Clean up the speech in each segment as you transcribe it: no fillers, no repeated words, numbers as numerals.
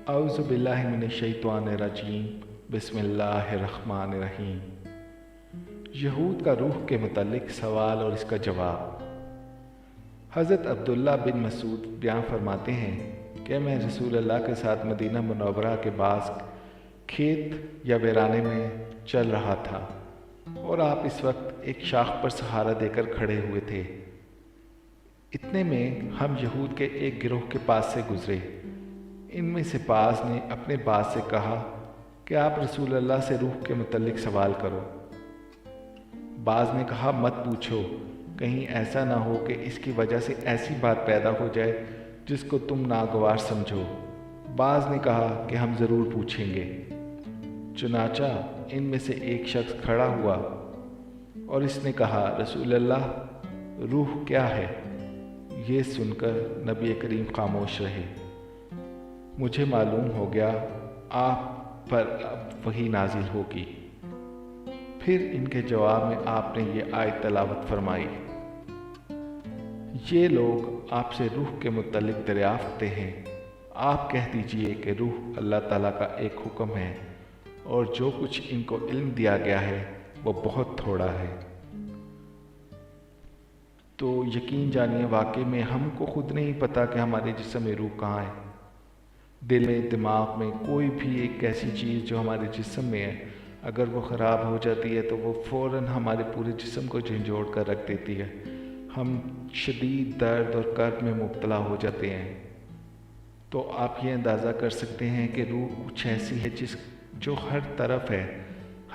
اعوذ باللہ من الشیطان الرجیم بسم اللہ الرحمن الرحیم۔ یہود کا روح کے متعلق سوال اور اس کا جواب۔ حضرت عبداللہ بن مسعود بیان فرماتے ہیں کہ میں رسول اللہ کے ساتھ مدینہ منورہ کے بعض کھیت یا ویرانے میں چل رہا تھا اور آپ اس وقت ایک شاخ پر سہارا دے کر کھڑے ہوئے تھے۔ اتنے میں ہم یہود کے ایک گروہ کے پاس سے گزرے۔ ان میں سے بعض نے اپنے باز سے کہا کہ آپ رسول اللہ سے روح کے متعلق سوال کرو۔ بعض نے کہا مت پوچھو، کہیں ایسا نہ ہو کہ اس کی وجہ سے ایسی بات پیدا ہو جائے جس کو تم ناگوار سمجھو۔ بعض نے کہا کہ ہم ضرور پوچھیں گے۔ چنانچہ ان میں سے ایک شخص کھڑا ہوا اور اس نے کہا رسول اللہ، روح کیا ہے؟ یہ سن کر نبی کریم خاموش رہے۔ مجھے معلوم ہو گیا آپ پر اب وحی نازل ہوگی۔ پھر ان کے جواب میں آپ نے یہ آیت تلاوت فرمائی۔ یہ لوگ آپ سے روح کے متعلق دریافت کرتے ہیں، آپ کہہ دیجئے کہ روح اللہ تعالیٰ کا ایک حکم ہے اور جو کچھ ان کو علم دیا گیا ہے وہ بہت تھوڑا ہے۔ تو یقین جانیے واقعی میں ہم کو خود نہیں پتا کہ ہمارے جسم میں روح کہاں ہے۔ دل میں، دماغ میں کوئی بھی ایک ایسی چیز جو ہمارے جسم میں ہے، اگر وہ خراب ہو جاتی ہے تو وہ فوراً ہمارے پورے جسم کو جھنجھوڑ کر رکھ دیتی ہے۔ ہم شدید درد اور کرب میں مبتلا ہو جاتے ہیں۔ تو آپ یہ اندازہ کر سکتے ہیں کہ روح کچھ ایسی ہے جو ہر طرف ہے،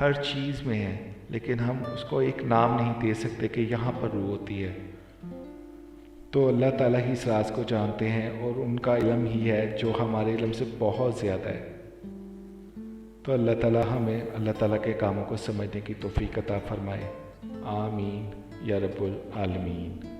ہر چیز میں ہے، لیکن ہم اس کو ایک نام نہیں دے سکتے کہ یہاں پر روح ہوتی ہے۔ تو اللہ تعالیٰ ہی اس راز کو جانتے ہیں اور ان کا علم ہی ہے جو ہمارے علم سے بہت زیادہ ہے۔ تو اللہ تعالیٰ ہمیں اللہ تعالیٰ کے کاموں کو سمجھنے کی توفیق عطا فرمائے۔ آمین یا رب العالمین۔